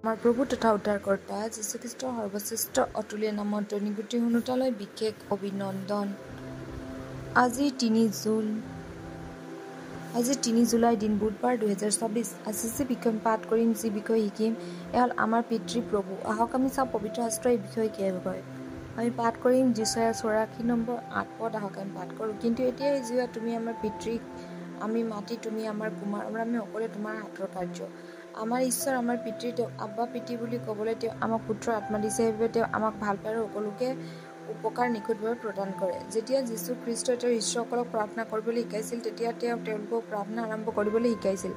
আমাৰ প্ৰভু তথা উদ্ধাৰকৰ্তা যীশুখ্ৰীষ্টৰ সৰ্বশ্ৰেষ্ঠ অতুল্য নামত দৈনিকগুটি শুনোতালৈ বিশেষ অভিনন্দন। আজি ৩ জুলাই দিন বুধবাৰ ২০২৪। আজি যি বিষয় পাঠ কৰিম, যি বিষয় শিকিম, এয়া হ'ল আমাৰ পিতৃ প্ৰভু। আহক আমি চাওঁ পবিত্ৰ শাস্ত্ৰ এই বিষয়ে কি কয়। আমি পাঠ কৰিম যিচয়া ৮৪ নম্বৰ ৮ পদ। আহক আমি পাঠ কৰোঁ। কিন্তু এতিয়া যোৱা তুমি আমাৰ পিতৃক আমি মাতি, তুমি আমাৰ কুমাৰ, আমি সকলোৱে তোমাৰ হাতৰ কাৰ্য। আমাৰ ঈশ্বৰ, আমাৰ পিতৃ, তেওঁ আব্বা পিতৃ বুলি ক'বলৈ তেওঁ আমাক পুত্ৰ আত্মা দিছে। সেইবাবে তেওঁ আমাক ভাল পায় আৰু সকলোকে উপকাৰ নিখুঁতভাৱে প্ৰদান কৰে। যেতিয়া যীশু খ্ৰীষ্টই তেওঁৰ শিষ্যসকলক প্ৰাৰ্থনা কৰিবলৈ শিকাইছিল, তেতিয়া তেওঁ তেওঁলোকক প্ৰাৰ্থনা আৰম্ভ কৰিবলৈ শিকাইছিল।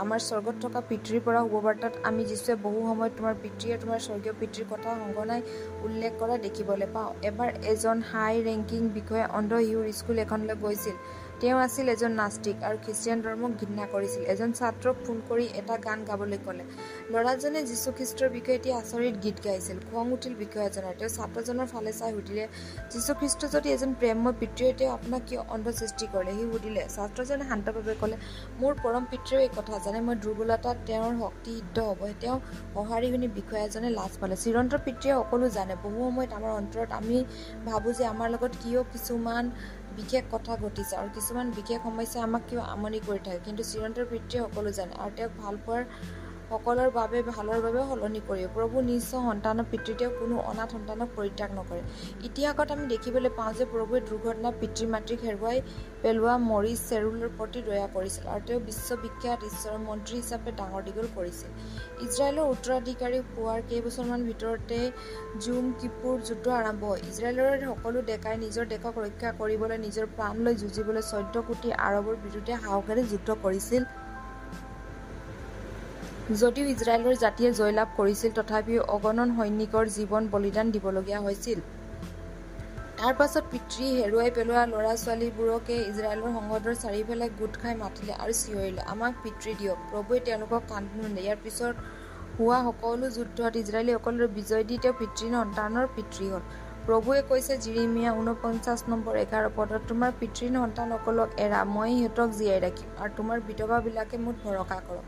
আমাৰ স্বৰ্গত থকা পিতৃৰ পৰা শুভবাৰ্তাত আমি যীশুৱে বহু সময়ত তোমাৰ পিতৃ আৰু তোমাৰ স্বৰ্গীয় পিতৃৰ কথা সঘনাই উল্লেখ কৰা দেখিবলৈ পাওঁ। এবাৰ এজন হাই ৰেংকিং বিষয়াই অন্ধ শিশুৰ স্কুল এখনলৈ গৈছিল। তেওঁ আছিল এজন নাস্তিক আৰু খ্ৰীষ্টিয়ান ধৰ্মক ঘৃণা কৰিছিল। এজন ছাত্ৰক ফোন কৰি এটা গান গাবলৈ ক'লে। ল'ৰাজনে যীশুখ্ৰীষ্টৰ বিষয়ে এটি আচৰিত গীত গাইছিল। খং উঠিল বিষয়াজনৰ। তেওঁ ছাত্ৰজনৰ ফালে চাই সুধিলে, যীশুখ্ৰীষ্ট যদি এজন প্ৰেমময় পিতৃ, তেওঁ আপোনাক কিয় অন্ধ সৃষ্টি কৰিলে? সি সুধিলে। ছাত্ৰজনে শান্তভাৱে ক'লে, মোৰ পৰম পিতৃয়েও এই কথা জানে। মই দুৰ্বলতাত তেওঁৰ শক্তি সিদ্ধ হ'ব। তেওঁ সঁহাৰি শুনি বিষয়াজনে লাজ পালে। চিৰন্তনৰ পিতৃয়ে সকলো জানে। বহু সময়ত আমাৰ অন্তৰত আমি ভাবোঁ যে আমাৰ লগত কিয় কিছুমান বিশেষ কথা ঘটিছে আৰু কিছুমান বিশেষ সমস্যাই আমাক কিয় আমনি কৰি থাকে। কিন্তু চিৰন্তনৰ পিতৃয়ে সকলো জানে আৰু তেওঁক ভাল পোৱাৰ সকলৰ বাবে ভালৰ বাবে সলনি কৰিব। প্ৰভু নিজ সন্তানৰ পিতৃ, তেওঁ কোনো অনাথ সন্তানক পৰিত্যাগ নকৰে। ইতিহাসত আমি দেখিবলৈ পাওঁ যে প্ৰভুৱে দুৰ্ঘটনাত পিতৃ মাতৃক হেৰুৱাই পেলোৱা মৰিচ চেৰুলৰ প্ৰতি দয়া কৰিছিল আৰু তেওঁ বিশ্ববিখ্যাত ঈশ্বৰৰ মন্ত্ৰী হিচাপে ডাঙৰ দীঘল কৰিছিল। ইজৰাইলৰ উত্তৰাধিকাৰী হোৱাৰ কেইবছৰমানৰ ভিতৰতে যুম কিপুৰ যুদ্ধ আৰম্ভ হয়। ইজৰাইলৰ সকলো ডেকাই নিজৰ দেশক ৰক্ষা কৰিবলৈ নিজৰ প্ৰাণ লৈ যুঁজিবলৈ ১৪ কোটি আৰবৰ বিৰুদ্ধে সাহসেৰে যুদ্ধ কৰিছিল। যদিও ইজৰাইলৰ জাতিয়ে জয়লাভ কৰিছিল, তথাপিও অগণন সৈনিকৰ জীৱন বলিদান দিবলগীয়া হৈছিল। তাৰ পাছত পিতৃ হেৰুৱাই পেলোৱা ল'ৰা-ছোৱালীবোৰকে ইজৰাইলৰ সংসদৰ চাৰিওফালে গোট খাই মাতিলে আৰু চিঞৰিলে, আমাক পিতৃ দিয়ক। প্ৰভুৱে তেওঁলোকক কাণ নুশুনিলে। ইয়াৰ পিছত হোৱা সকলো যুদ্ধত ইজৰাইলীসকলৰ বিজয় দি তেওঁ পিতৃ সন্তানৰ পিতৃ হ'ল। প্ৰভুৱে কৈছে যিৰিমিয়া ৪৯ নম্বৰ ১১ পদত, তোমাৰ পিতৃ সন্তানসকলক এৰা, মই সিহঁতক জীয়াই ৰাখিম আৰু তোমাৰ বিধৱাবিলাকে মোত ভৰসা কৰক।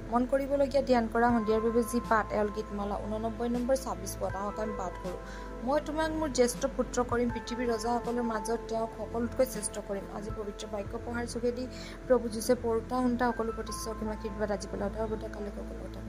মন কৰিবলগীয়া ধ্যান কৰা সন্ধিয়াৰ বাবে যি পাঠ, এল গীতমালা ৮৯ নম্বৰ ২৬ পদ। আহক আমি পাঠ কৰোঁ। মই তোমাক মোৰ জ্যেষ্ঠ পুত্ৰ কৰিম, পৃথিৱীৰ ৰজাসকলৰ মাজত তেওঁক সকলোতকৈ শ্ৰেষ্ঠ কৰিম। আজি পবিত্ৰ বাক্য পঢ়াৰ যোগেদি প্ৰভু যীশুৱে পঢ়োতা শুনোতা সকলো প্ৰতি স্বকীয় আশীৰ্বাদ আজি পেলাই কালি সকলো কথা।